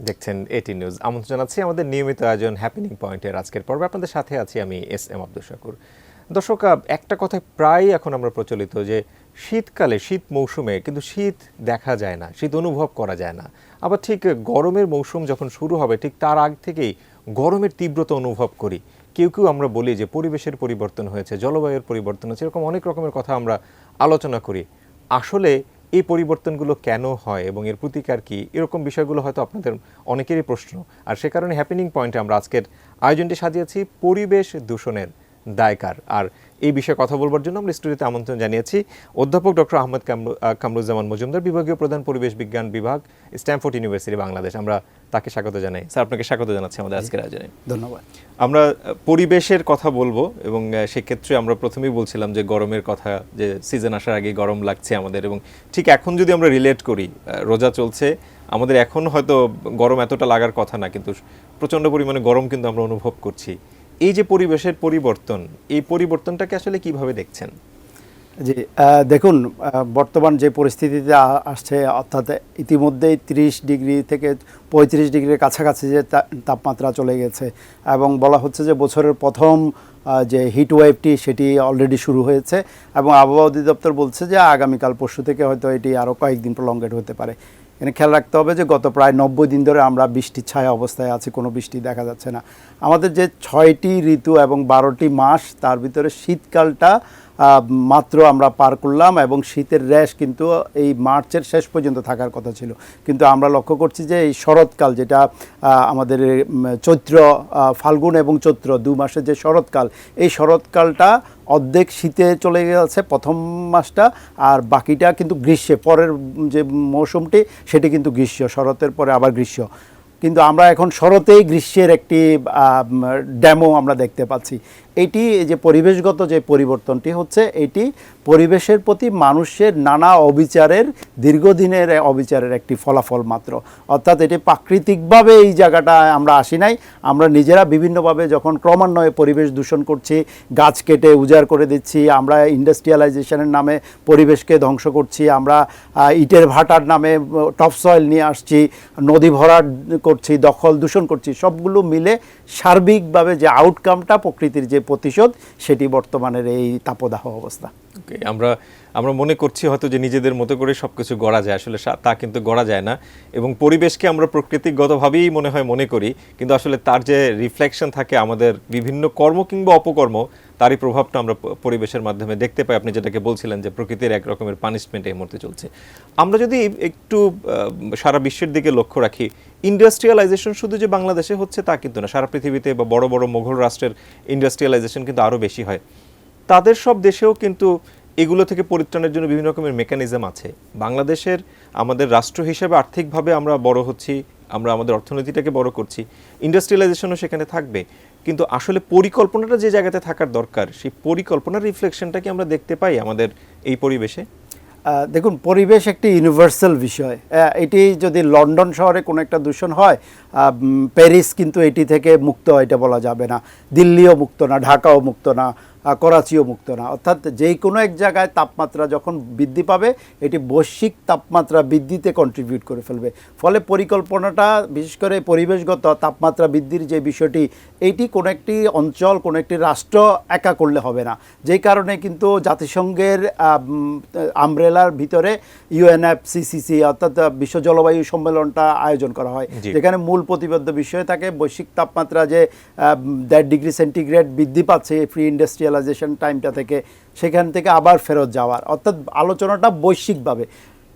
দেখছেন এটি নিউজ। আমন্ত্রণ জানাচ্ছি আমাদের নিয়মিত আয়োজন হ্যাপেনিং পয়েন্টের আজকের পর্বে। আপনাদের সাথে আছি আমি এস.এম. আব্দুল শাকুর। দর্শক, একটা কথা প্রায় এখন আমরা প্রচলিত যে শীতকালে, শীত মৌসুমে কিন্তু শীত দেখা যায় না, শীত অনুভব করা যায় না। আবার ঠিক গরমের মৌসুম যখন শুরু হবে ঠিক তার আগ থেকেই গরমের তীব্রতা অনুভব করি। কেউ কেউ আমরা বলি যে পরিবেশের পরিবর্তন হয়েছে, জলবায়ুর পরিবর্তন হয়েছে, এরকম অনেক রকমের কথা আমরা আলোচনা করি। আসলে এই পরিবর্তনগুলো কেন হয় এবং এর প্রতিকার কি, এরকম বিষয়গুলো হয়তো আপনাদের অনেকেরই প্রশ্ন। আর সে কারণে হ্যাপেনিং পয়েন্টে আমরা আজকের আয়োজনটি সাজিয়েছি পরিবেশ দূষণের দায়কার। আর এই বিষয়ে কথা বলবার জন্য আমরা স্টুডিওতে আমন্ত্রণ জানিয়েছি অধ্যাপক ডক্টর আহমদ কামরুজ্জামান মজুমদার, বিভাগীয় প্রধান পরিবেশ বিজ্ঞান বিভাগ, স্ট্যামফোর্ড ইউনিভার্সিটি বাংলাদেশ। আমরা তাকে স্বাগত জানাই। স্যার, আপনাকে স্বাগত জানাচ্ছি আমাদের আজকের আয়োজনে। ধন্যবাদ। আমরা পরিবেশের কথা বলবো এবং সেক্ষেত্রে আমরা প্রথমেই বলছিলাম যে গরমের কথা, যে সিজন আসার আগে গরম লাগছে আমাদের, এবং ঠিক এখন যদি আমরা রিলেট করি, রোজা চলছে, আমাদের এখন হয়তো গরম এতটা লাগার কথা না, কিন্তু প্রচণ্ড পরিমাণে গরম কিন্তু আমরা অনুভব করছি। এই যে পরিবেশের পরিবর্তন, এই পরিবর্তনটাকে আসলে কিভাবে দেখছেন? জি, দেখুন, বর্তমান যে পরিস্থিতিতে আসছে, অর্থাৎ ইতিমধ্যেই 30 ডিগ্রি থেকে 35 ডিগ্রির কাছাকাছি যে তাপমাত্রা চলে গেছে, এবং বলা হচ্ছে যে বছরের প্রথম যে হিট ওয়েভটি সেটি অলরেডি শুরু হয়েছে, এবং আবহাওয়া অধিদপ্তর বলছে যে আগামীকাল পরশু থেকে হয়তো এটি আরও কয়েকদিন প্রলঙ্গেট হতে পারে। এখানে খেয়াল রাখতে হবে যে গত প্রায় 90 দিন ধরে আমরা বৃষ্টির ছায়া অবস্থায় আছি, কোনো বৃষ্টি দেখা যাচ্ছে না। আমাদের যে 6টি ঋতু এবং 12টি মাস, তার ভিতরে শীতকালটা মাত্র আমরা পার করলাম, এবং শীতের র্যাশ কিন্তু এই মার্চের শেষ পর্যন্ত থাকার কথা ছিল। কিন্তু আমরা লক্ষ্য করছি যে এই শরৎকাল, যেটা আমাদের চৈত্র, ফাল্গুন এবং চৈত্র 2 মাসের যে শরৎকাল, এই শরৎকালটা অর্ধেক শীতে চলে গেছে প্রথম মাসটা, আর বাকিটা কিন্তু গ্রীষ্মে, পরের যে মৌসুমটি সেটি কিন্তু গ্রীষ্ম, শরতের পরে আবার গ্রীষ্ম। কিন্তু আমরা এখন শরতেই গ্রীষ্মের একটি ডেমো আমরা দেখতে পাচ্ছি। এটি যে পরিবেশগত যে পরিবর্তনটি হচ্ছে, এটি পরিবেশের প্রতি মানুষের নানা অবিচারের, দীর্ঘদিনের অবিচারের একটি ফলাফল মাত্র। অর্থাৎ এটি প্রাকৃতিকভাবে এই জায়গাটায় আমরা আসি নাই, আমরা নিজেরা বিভিন্নভাবে যখন ক্রমান্বয়ে পরিবেশ দূষণ করছি, গাছ কেটে উজাড় করে দিচ্ছি, আমরা ইন্ডাস্ট্রিয়ালাইজেশনের নামে পরিবেশকে ধ্বংস করছি, আমরা ইটের ভাটার নামে টপ সয়েল নিয়ে আসছি, নদী ভরাট করছি, দখল দূষণ করছি, সবগুলো মিলে সার্বিকভাবে যে আউটকামটা, প্রকৃতির যে প্রতিশোধ, সেটি বর্তমানের এই তাপদাহ অবস্থা। আমরা মনে করছি হয়তো যে নিজেদের মতো করে সবকিছু গড়া যায়, আসলে তা কিন্তু গড়া যায় না। এবং পরিবেশকে আমরা প্রকৃতিগতভাবেই মনে করি, কিন্তু আসলে তার যে রিফ্লেকশন থাকে আমাদের বিভিন্ন কর্ম কিংবা অপকর্ম, তারই প্রভাবটা আমরা পরিবেশের মাধ্যমে দেখতে পাই। আপনি যেটাকে বলছিলেন যে প্রকৃতির এক রকমের পানিশমেন্ট এই মুহূর্তে চলছে। আমরা যদি একটু সারা বিশ্বের দিকে লক্ষ্য রাখি, ইন্ডাস্ট্রিয়ালাইজেশন শুধু যে বাংলাদেশে হচ্ছে তা কিন্তু না, সারা পৃথিবীতে বা বড় বড় মোগল রাষ্ট্রের ইন্ডাস্ট্রিয়ালাইজেশন কিন্তু আরও বেশি হয়। তাদের সব দেশেও কিন্তু এগুলো থেকে পরিত্রাণের জন্য বিভিন্ন রকমের মেকানিজম আছে। বাংলাদেশের, আমাদের রাষ্ট্র হিসেবে আর্থিকভাবে আমরা বড় হচ্ছি, আমরা আমাদের অর্থনীতিটাকে বড় করছি, ইন্ডাস্ট্রিয়ালাইজেশনও সেখানে থাকবে, কিন্তু আসলে পরিকল্পনাটা যে জায়গাতে থাকার দরকার, সেই পরিকল্পনার রিফ্লেকশনটা কি আমরা দেখতে পাই আমাদের এই পরিবেশে? দেখুন, পরিবেশ একটি ইউনিভার্সাল বিষয়। এটি যদি লন্ডন শহরে কোনো একটা দূষণ হয়, প্যারিস কিন্তু এটি থেকে মুক্ত, এটা বলা যাবে না। দিল্লিও মুক্ত না, ঢাকাও মুক্ত না, করাচিও মুক্ত না। অর্থাৎ যেই কোনো এক জায়গায় তাপমাত্রা যখন বৃদ্ধি পাবে, এটি বৈশ্বিক তাপমাত্রা বৃদ্ধিতে কন্ট্রিবিউট করে ফেলবে। ফলে পরিকল্পনাটা, বিশেষ করে পরিবেশগত তাপমাত্রা বৃদ্ধির যে বিষয়টি, এইটি কোনো একটি অঞ্চল, কোনো একটি রাষ্ট্র একা করলে হবে না। যেই কারণে কিন্তু জাতিসংঘের আমব্রেলার ভিতরে UNFCCC, অর্থাৎ বিশ্ব জলবায়ু সম্মেলনটা আয়োজন করা হয়, যেখানে মূল প্রতিবদ্ধ বিষয় থাকে বৈশ্বিক তাপমাত্রা যে 1.5 ডিগ্রি সেন্টিগ্রেড বৃদ্ধি পাচ্ছে প্রি ইন্ডাস্ট্রিয়ালাইজেশন টাইমটা থেকে, সেখান থেকে আবার ফেরত যাওয়ার, অর্থাৎ আলোচনাটা বৈশ্বিকভাবে।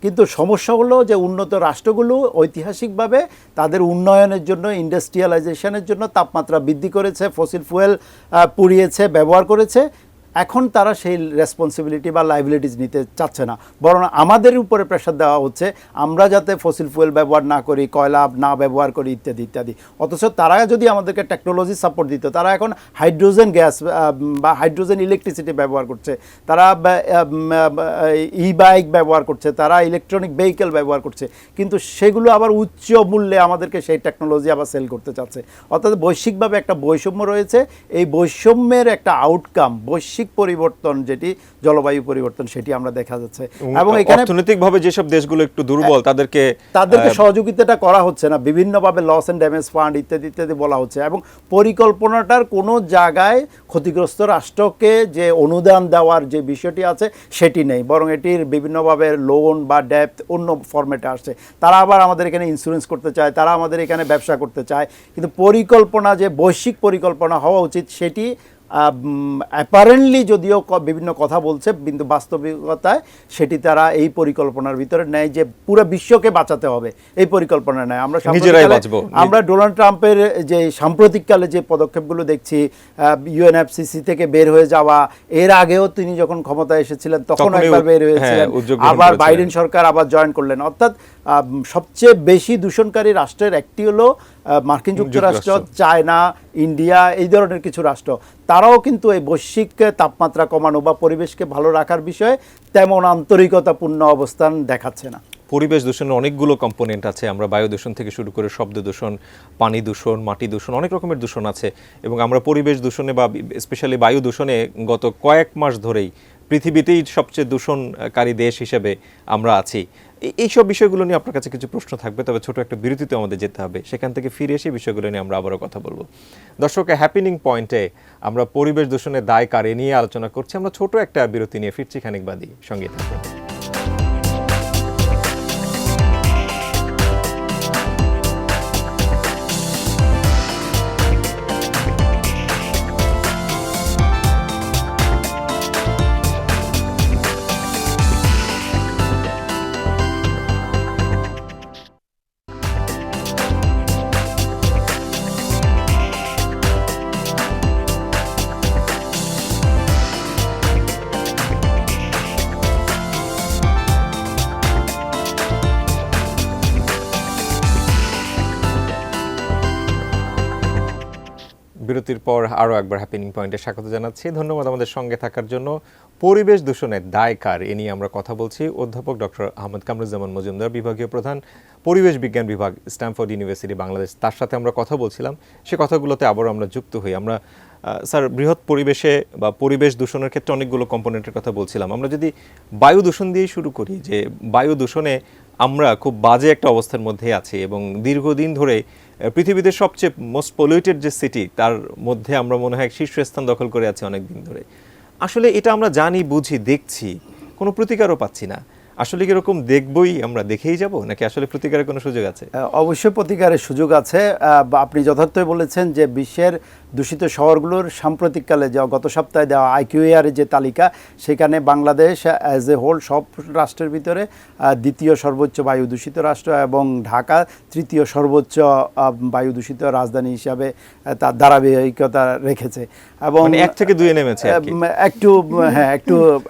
কিন্তু সমস্যা হলো যে উন্নত রাষ্ট্রগুলো ঐতিহাসিকভাবে তাদের উন্নয়নের জন্য, ইন্ডাস্ট্রিয়ালাইজেশনের জন্য তাপমাত্রা বৃদ্ধি করেছে, ফসিল ফুয়েল পুড়িয়েছে, ব্যবহার করেছে। এখন তারা সেই রেসপন্সিবিলিটি বা লাইবিলিটিস নিতে চাচ্ছে না, বরং আমাদের উপরে প্রেশার দেওয়া হচ্ছে আমরা যাতে ফসিল ফুয়েল ব্যবহার না করি, কয়লা না ব্যবহার করি, ইত্যাদি ইত্যাদি। অথচ তারা যদি আমাদেরকে টেকনোলজি সাপোর্ট দিত, তারা এখন হাইড্রোজেন গ্যাস বা হাইড্রোজেন ইলেকট্রিসিটি ব্যবহার করছে, তারা ই-বাইক ব্যবহার করছে, তারা ইলেকট্রনিক ভেহিকেল ব্যবহার করছে, কিন্তু সেগুলো আবার উচ্চ মূল্যে আমাদেরকে সেই টেকনোলজি আবার সেল করতে চাচ্ছে। অর্থাৎ বৈশ্বিকভাবে একটা বৈষম্য রয়েছে। এই বৈষম্যের একটা আউটকাম, বৈশ্বিক বৈশ্বিক পরিবর্তন যেটি জলবায়ু পরিবর্তন সেটি আমরা দেখা যাচ্ছে। এবং এখানে অর্থনৈতিকভাবে যেসব দেশগুলো একটু দুর্বল তাদেরকে সহযোগিতাটা করা হচ্ছে না, বিভিন্নভাবে লস এন্ড ড্যামেজ ফান্ড ইত্যাদি ইত্যাদি বলা হচ্ছে, এবং পরিকল্পনাটার কোনো জায়গায় ক্ষতিগ্রস্ত রাষ্ট্রকে যে অনুদান দেওয়ার যে বিষয়টি আছে সেটি নেই, বরং এটির বিভিন্নভাবে লোন বা ডেপ্থ অন্য ফরম্যাটে আসছে। তারা আবার আমাদের এখানে ইন্স্যুরেন্স করতে চায়, তারা আমাদের এখানে ব্যবসা করতে চায়, কিন্তু পরিকল্পনা যে বৈশ্বিক পরিকল্পনা হওয়া উচিত সেটি অ্যাপারেন্টলি যদিও বিভিন্ন কথা বলছে, কিন্তু বাস্তবিকতায় সেটি তারা এই পরিকল্পনার ভিতরে নেয় যে পুরো বিশ্বকে বাঁচাতে হবে, এই পরিকল্পনা নেয়। আমরা ডোনাল্ড ট্রাম্পের যে সাম্প্রতিককালে যে পদক্ষেপগুলো দেখছি, ইউএনএফসিসি থেকে বের হয়ে যাওয়া, এর আগেও তিনি যখন ক্ষমতায় এসেছিলেন তখন একবার বের হয়েছিলেন, আবার বাইডেন সরকার আবার জয়েন করলেন। অর্থাৎ সবচেয়ে বেশি দূষণকারী রাষ্ট্রের একটি হলো মার্কিন যুক্তরাষ্ট্র, চায়না, ইন্ডিয়া, এই ধরনের কিছু রাষ্ট্র। তারাও কিন্তু এই বৈশ্বিক তাপমাত্রা কমানো বা পরিবেশকে ভালো রাখার বিষয়ে তেমন আন্তরিকতাপূর্ণ অবস্থান দেখাচ্ছে না। পরিবেশ দূষণের অনেকগুলো কম্পোনেন্ট আছে, আমরা বায়ু দূষণ থেকে শুরু করে শব্দ দূষণ, পানি দূষণ, মাটি দূষণ, অনেক রকমের দূষণ আছে। এবং আমরা পরিবেশ দূষণে বা স্পেশালি বায়ু দূষণে গত কয়েক মাস ধরেই পৃথিবীতেই সবচেয়ে দূষণকারী দেশ হিসেবে আমরা আছি। এইসব বিষয়গুলো নিয়ে আপনার কাছে কিছু প্রশ্ন থাকবে, তবে ছোট একটা বিরতিতে আমাদের যেতে হবে, সেখান থেকে ফিরে এসে বিষয়গুলো নিয়ে আমরা আবারও কথা বলবো। দর্শক, হ্যাপেনিং পয়েন্টে আমরা পরিবেশ দূষণের দায় কারে নিয়ে আলোচনা করছি। আমরা ছোট একটা বিরতি নিয়ে ফিরছি খানিক বাদই, সঙ্গে থাকবেন। বিরতির পর আরও একবার হ্যাপেনিং পয়েন্টে স্বাগত জানাচ্ছি। ধন্যবাদ আমাদের সঙ্গে থাকার জন্য। পরিবেশ দূষণের দায় কার, এ নিয়ে আমরা কথা বলছি। অধ্যাপক ডক্টর আহমদ কামরুজ্জামান মজুমদার, বিভাগীয় প্রধান, পরিবেশ বিজ্ঞান বিভাগ, স্ট্যামফোর্ড ইউনিভার্সিটি বাংলাদেশ, তার সাথে আমরা কথা বলছিলাম। সে কথাগুলোতে আবারও আমরা যুক্ত হই। আমরা স্যার, বৃহৎ পরিবেশে বা পরিবেশ দূষণের ক্ষেত্রে অনেকগুলো কম্পোনেন্টের কথা বলছিলাম। আমরা যদি বায়ু দূষণ দিয়েই শুরু করি, যে বায়ু দূষণে আমরা খুব বাজে একটা অবস্থার মধ্যে আছি এবং দীর্ঘদিন ধরে পৃথিবীতে সবচেয়ে মোস্ট পলিউটেড যে সিটি, তার মধ্যে আমরা মনে হয় শীর্ষস্থান দখল করে আছি অনেক দিন ধরে। আসলে এটা আমরা জানি, বুঝি, দেখছি, কোনো প্রতিকারও পাচ্ছি না। আসলে কি এরকম দেখবই, আমরা দেখেই যাব, নাকি আসলে প্রতিকারের কোনো সুযোগ আছে? অবশ্যই প্রতিকারের সুযোগ আছে। আপনি যথার্থই বলেছেন যে বিশ্বের দূষিত শহরগুলোর সাম্প্রতিককালে যা গত সপ্তাহে দেওয়া IQAR যে তালিকা, সেখানে বাংলাদেশ অ্যাজ এ হোল সব রাষ্ট্রের ভিতরে দ্বিতীয় সর্বোচ্চ বায়ু দূষিত রাষ্ট্র, এবং ঢাকা তৃতীয় সর্বোচ্চ বায়ু দূষিত রাজধানী হিসাবে তার ধারাবাহিকতা রেখেছে। এবং 1 থেকে 2 নেমেছে,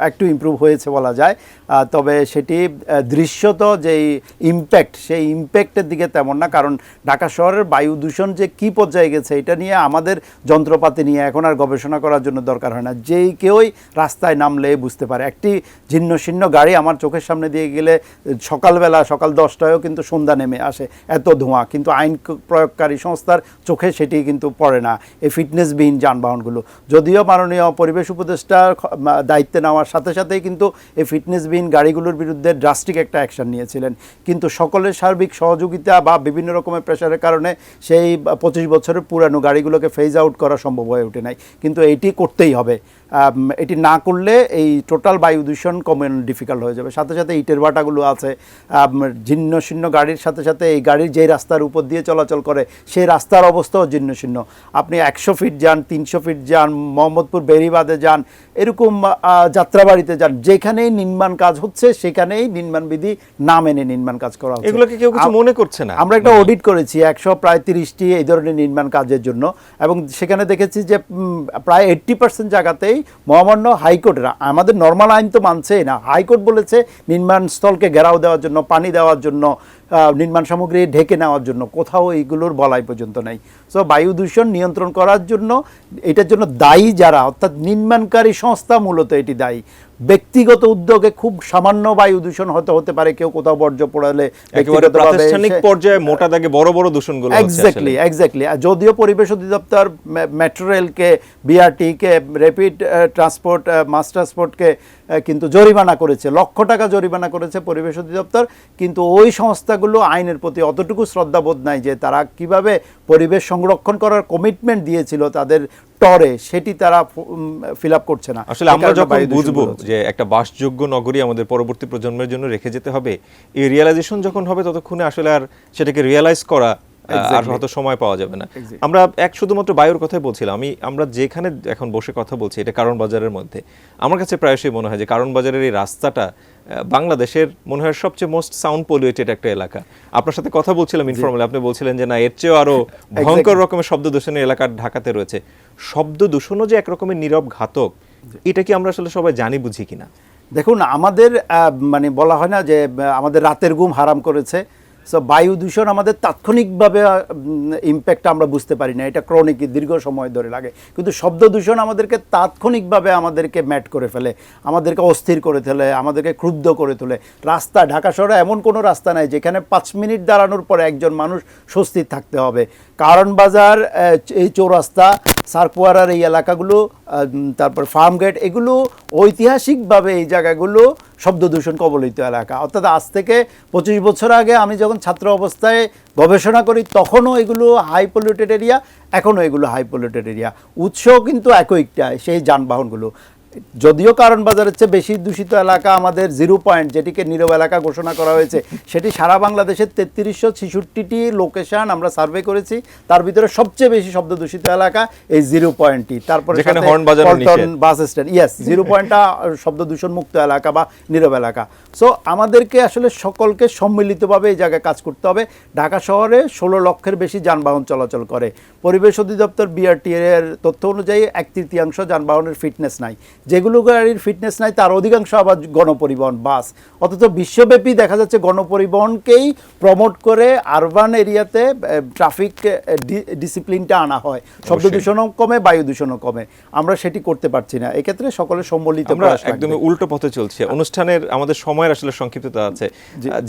একটু ইমপ্রুভ হয়েছে বলা যায়। তবে সেটি দৃশ্যত যেই ইম্প্যাক্ট, সেই ইম্প্যাক্টের দিকে তেমন না। কারণ ঢাকা শহরের বায়ু দূষণ যে কী পর্যায়ে গেছে, এটা নিয়ে আমাদের যন্ত্রপাতি নিয়ে এখন আর গবেষণা করার জন্য দরকার হয় না। যেই কেউই রাস্তায় নামলে বুঝতে পারে। একটি ছিন্ন ছিন্ন গাড়ি আমার চোখের সামনে দিয়ে গেলে সকালবেলা, সকাল 10টায়ও কিন্তু সন্ধ্যা নেমে আসে, এত ধোঁয়া। কিন্তু আইন প্রয়োগকারী সংস্থার চোখে সেটি কিন্তু পড়ে না, এই ফিটনেসবিহীন যানবাহনগুলো। যদিও মাননীয় পরিবেশ উপদেষ্টার দায়িত্বে নেওয়ার সাথে সাথেই কিন্তু এই ফিটনেসবিহীন গাড়িগুলোর বিরুদ্ধে ড্রাস্টিক একটা অ্যাকশন নিয়েছিলেন, কিন্তু সকলের সার্বিক সহযোগিতা বা বিভিন্ন রকমের প্রেশারের কারণে সেই 25 বছরের পুরানো গাড়িগুলোকে ফেজ আউট করা সম্ভব হয়ে ওঠে নাই। কিন্তু এইটি করতেই হবে। এটি না করলে এই টোটাল বায়ু দূষণ কমানো ডিফিকাল্ট হয়ে যাবে। সাথে সাথে ইটের ভাটাগুলো আছে, জীর্ণ শীর্ণ গাড়ির সাথে সাথে এই গাড়ির যেই রাস্তার উপর দিয়ে চলাচল করে সেই রাস্তার অবস্থাও জীর্ণ শীর্ণ। আপনি 100 ফিট যান, 300 ফিট যান, মোহাম্মদপুর বেরিবাদে যান, এরকম যাত্রাবাড়িতে যান, যেখানেই নির্মাণ কাজ হচ্ছে সেখানেই নির্মাণবিধি না মেনে নির্মাণ কাজ করা হচ্ছে। এগুলোকে কেউ কিছু মনে করছে না। আমরা একটা অডিট করেছি 130টি এই ধরনের নির্মাণ কাজের জন্য, এবং সেখানে দেখেছি যে প্রায় 80% জায়গাতেই মহামান্য হাইকোর্টের, আমাদের নর্মাল আইন তো মানছেই না, হাইকোর্ট বলেছে নির্মাণ স্থলকে ঘেরাও দেওয়ার জন্য, পানি দেওয়ার জন্য, নির্মাণ সামগ্রী ঢেকে নেওয়ার জন্য, কোথাও এইগুলোর বলাই পর্যন্ত নাই। সো বায়ু দূষণ নিয়ন্ত্রণ করার জন্য, এটার জন্য দায়ী যারা, অর্থাৎ নির্মাণকারী সংস্থা মূলত এটি দায়ী। ব্যক্তিগত উদ্যোগে খুব সামান্য বায়ু দূষণ হতে পারে, কেউ কোথাও বর্জ্য পোড়ালে একেবারে প্রাতিষ্ঠানিক পর্যায়ে মোটা দাগে বড় বড় দূষণগুলো হচ্ছে আসলে। এক্স্যাক্টলি। যদিও পরিবেশ অধিদপ্তর মেট্রো রেলকে, বিআরটিকে, র্যাপিড ট্রান্সপোর্ট, মাস ট্রান্সপোর্টকে কিন্তু জরিমানা করেছে, লক্ষ টাকা জরিমানা করেছে পরিবেশ অধিদপ্তর, কিন্তু ওই সংস্থাগুলো আইনের প্রতি অতটুকু শ্রদ্ধাবোধ নাই যে তারা কিভাবে পরিবেশ সংরক্ষণ করার কমিটমেন্ট দিয়েছিল তাদের টরে, সেটি তারা ফিল আপ করছে না। আসলে আমরা যখন বুঝবো যে একটা বাসযোগ্য নগরী আমাদের পরবর্তী প্রজন্মের জন্য রেখে যেতে হবে, এই রিয়েলাইজেশন যখন হবে ততক্ষণে আসলে আর সেটাকে রিয়েলাইজ করা আর হয়তো সময় পাওয়া যাবে না। আমরা শুধুমাত্র বায়ুর কথাই বলছিলাম, আমরা যেখানে এখন বসে কথা বলছি এটা কারণ বাজারের মধ্যে, আমার কাছে প্রায়শই মনে হয় যে কারণ বাজারের এই রাস্তাটা বাংলাদেশের মনে হয় সবচেয়ে মোস্ট সাউন্ড পলিউটেড একটা এলাকা। আপনার সাথে কথা বলছিলাম ইনফর্মালি, আপনি বলছিলেন যে না এর চেয়েও আরো ভয়ঙ্কর রকমের শব্দ দূষণের এলাকা ঢাকাতে রয়েছে। শব্দ দূষণও যে একরকমের নীরব ঘাতক, এটা কি আমরা আসলে সবাই জানি বুঝি কিনা? দেখুন, আমাদের মানে বলা হয় না যে আমাদের রাতের ঘুম হারাম করেছে। সো বায়ু দূষণ আমাদের তাৎক্ষণিকভাবে ইম্প্যাক্ট আমরা বুঝতে পারি না, এটা ক্রনিক দীর্ঘ সময় ধরে লাগে। কিন্তু শব্দ দূষণ আমাদেরকে তাৎক্ষণিকভাবে আমাদেরকে ম্যাট করে ফেলে, আমাদেরকে অস্থির করে ফেলে, আমাদেরকে ক্রুদ্ধ করে তোলে। রাস্তা, ঢাকা শহরে এমন কোনো রাস্তা নাই যেখানে 5 মিনিট দাঁড়ানোর পরে একজন মানুষ স্বস্তির থাকতে হবে। কারণ বাজার, এই চৌরাস্তা, সার্কওয়ারার এই এলাকাগুলো, তারপর ফার্মগেট, এগুলো ঐতিহাসিকভাবে এই জায়গাগুলো শব্দ দূষণ কবলিত এলাকা। অর্থাৎ আজ থেকে 25 বছর আগে আমি যখন ছাত্র অবস্থায় গবেষণা করি তখনও এগুলো হাই পলিউটেড এরিয়া, এখনও এগুলো হাই পলিউটেড এরিয়া। উৎসও কিন্তু একইটাই, সেই যানবাহনগুলো। যদিও কারণ বাজারের চেয়ে বেশি দূষিত এলাকা আমাদের 0 পয়েন্ট, যেটিকে নীরব এলাকা ঘোষণা করা হয়েছে, সেটি সারা বাংলাদেশের 3366টি লোকেশন আমরা সার্ভে করেছি, তার ভিতরে সবচেয়ে বেশি শব্দ দূষিত এলাকা এই 0 পয়েন্টটি। তারপরে বাস স্ট্যান্ড, 0 পয়েন্টটা শব্দ দূষণ মুক্ত এলাকা বা নীরব এলাকা। সো আমাদেরকে আসলে সকলকে সম্মিলিতভাবে এই জায়গায় কাজ করতে হবে। ঢাকা শহরে 16 লক্ষের বেশি যানবাহন চলাচল করে। পরিবেশ অধিদপ্তর বিআরটি এর তথ্য অনুযায়ী 1/3 যানবাহনের ফিটনেস নাই। যেগুলো গাড়ির ফিটনেস নাই তার অধিকাংশ আবার গণপরিবহন, বাস। অথচ বিশ্বব্যাপী দেখা যাচ্ছে গণপরিবহনকেই প্রমোট করে আরবান এরিয়াতে ট্রাফিক ডিসিপ্লিনটা আনা হয়, শব্দ দূষণও কমে, বায়ু দূষণও কমে। আমরা সেটি করতে পারছি না। এক্ষেত্রে সকলের সম্মিলিত প্রয়াস। একদমই উল্টো পথে চলছে। অনুষ্ঠানের আমাদের সময়ের আসলে সংক্ষিপ্ততা আছে।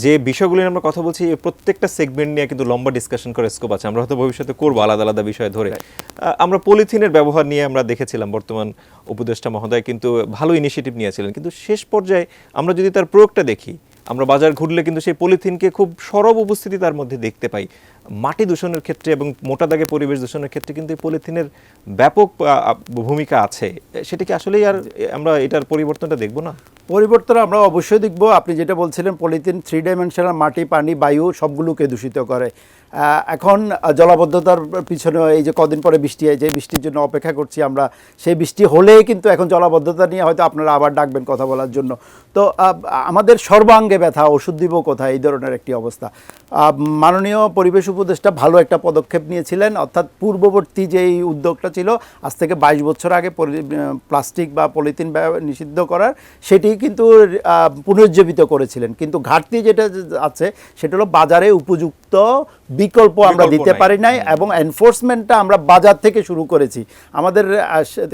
যে বিষয়গুলো নিয়ে আমরা কথা বলছি প্রত্যেকটা সেগমেন্ট নিয়ে কিন্তু লম্বা ডিসকাশন করে স্কোপ আছে। আমরা হয়তো ভবিষ্যতে করবো আলাদা আলাদা বিষয় ধরে। আমরা পলিথিনের ব্যবহার নিয়ে আমরা দেখেছিলাম বর্তমান উপদেষ্টা মহোদয় কিন্তু ভালো ইনিশিয়েটিভ নিয়েছিলেন, কিন্তু শেষ পর্যায়ে আমরা যদি তার প্রয়োগটা দেখি, আমরা বাজার ঘুরলে কিন্তু সেই পলিথিনকে খুব সরব উপস্থিতি তার মধ্যে দেখতে পাই। মাটি দূষণের ক্ষেত্রে এবং মোটা দাগে পরিবেশ দূষণের ক্ষেত্রে কিন্তু এই পলিথিনের ব্যাপক ভূমিকা আছে। সেটা কি আসলেই আর আমরা এটার পরিবর্তনটা দেখব না? পরিবর্তন আমরা অবশ্যই দেখব। আপনি যেটা বলছিলেন, পলিথিন 3 ডাইমেনশনাল, মাটি, পানি, বায়ু সবগুলোকে দূষিত করে। এখন জলাবদ্ধতার পিছনে এই যে কদিন পরে বৃষ্টি হয়, যে বৃষ্টির জন্য অপেক্ষা করছি আমরা, সেই বৃষ্টি হলেই কিন্তু এখন জলাবদ্ধতা নিয়ে হয়তো আপনারা আবার ডাকবেন কথা বলার জন্য। তো আমাদের সর্বাঙ্গে ব্যথা, ওষুধ দিব কোথায়, এই ধরনের একটি অবস্থা। মাননীয় পরিবেশ উপদেষ্টা ভালো একটা পদক্ষেপ নিয়েছিলেন, অর্থাৎ পূর্ববর্তী যেই উদ্যোগটা ছিল আজ থেকে 22 বছর আগে প্লাস্টিক বা পলিথিন নিষিদ্ধ করার, সেটি কিন্তু পুনরুজ্জীবিত করেছিলেন। কিন্তু ঘাটতি যেটা আছে সেটা হলো বাজারে উপযুক্ত বিকল্প আমরা দিতে পারি নাই, এবং এনফোর্সমেন্টটা আমরা বাজার থেকে শুরু করেছি। আমাদের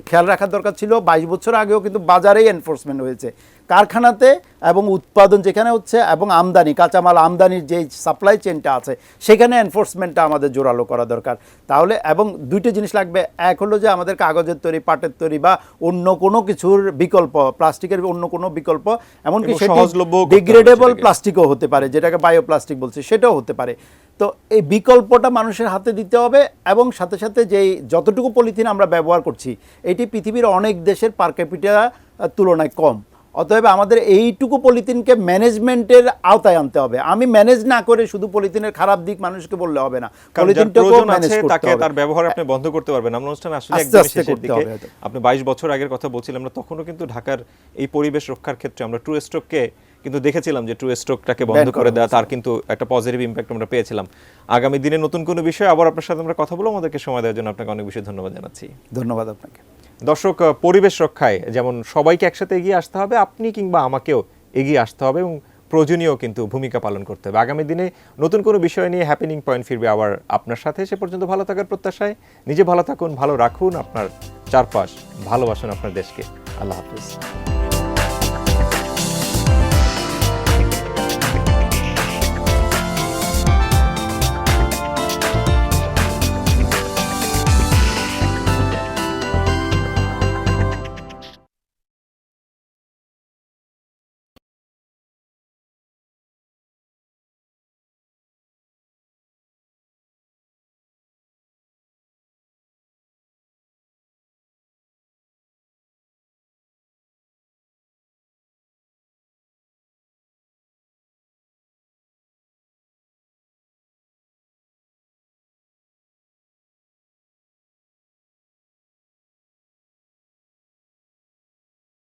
খেয়াল রাখার দরকার ছিল 22 বছর আগেও কিন্তু বাজারেই এনফোর্সমেন্ট হয়েছে, কারখানাতে এবং উৎপাদন যেখানে হচ্ছে এবং আমদানি, কাঁচামাল আমদানির যে সাপ্লাই চেনটা আছে সেখানে এনফোর্সমেন্টটা আমাদের জোরালো করা দরকার। তাহলে এবং দুইটা জিনিস লাগবে, এক হলো যে আমাদের কাগজের তৈরি, পাটের তৈরি বা অন্য কোনো কিছুর বিকল্প, প্লাস্টিকের অন্য কোনো বিকল্প, এমনকি সেটি ডিগ্রেডেবল প্লাস্টিকও হতে পারে, যেটাকে বায়োপ্লাস্টিক বলছে, সেটাও হতে পারে। তো এই বিকল্পটা মানুষের হাতে দিতে হবে, এবং সাথে সাথে যেই যতটুকু পলিথিন আমরা ব্যবহার করছি এটি পৃথিবীর অনেক দেশের পার ক্যাপিটা তুলনায় কম। অতএব আমাদের এইটুকু পলিথিনকে ম্যানেজমেন্টের আওতায় আনতে হবে। আমি ম্যানেজ না করে শুধু পলিথিনের খারাপ দিক মানুষকে বললে হবে না, পলিথিনটাকেও ম্যানেজ করতে হবে, তার ব্যবহার আপনি বন্ধ করতে পারবেন। আমরা অনুষ্ঠান আসলে একদম শেষের দিকে, আপনি 22 বছর আগের কথা বলছিলেন, আমরা তখনও কিন্তু ঢাকার এই পরিবেশ রক্ষার ক্ষেত্রে আমরা ট্রু স্ট্রোককে কিন্তু দেখেছিলাম যে ট্রু স্ট্রোকটাকে বন্ধ করে দেওয়া, তার কিন্তু একটা পজিটিভ ইম্প্যাক্ট আমরা পেয়েছিলাম। আগামী দিনে নতুন কোনো বিষয় আবার আপনার সাথে আমরা কথা বলবো। আমাদেরকে সময় দেওয়ার জন্য আপনাকে অনেক বেশি ধন্যবাদ জানাচ্ছি। ধন্যবাদ আপনাকে। দর্শক, পরিবেশ রক্ষায় যেমন সবাইকে একসাথে এগিয়ে আসতে হবে, আপনি কিংবা আমাকেও এগিয়ে আসতে হবে এবং প্রয়োজনীয় কিন্তু ভূমিকা পালন করতে হবে। আগামী দিনে নতুন কোনো বিষয় নিয়ে হ্যাপেনিং পয়েন্ট ফিরবে আবার আপনার সাথে। সে পর্যন্ত ভালো থাকার প্রত্যাশায় নিজে ভালো থাকুন, ভালো রাখুন আপনার চারপাশ, ভালোবাসুন আপনার দেশকে। আল্লাহ হাফিজ।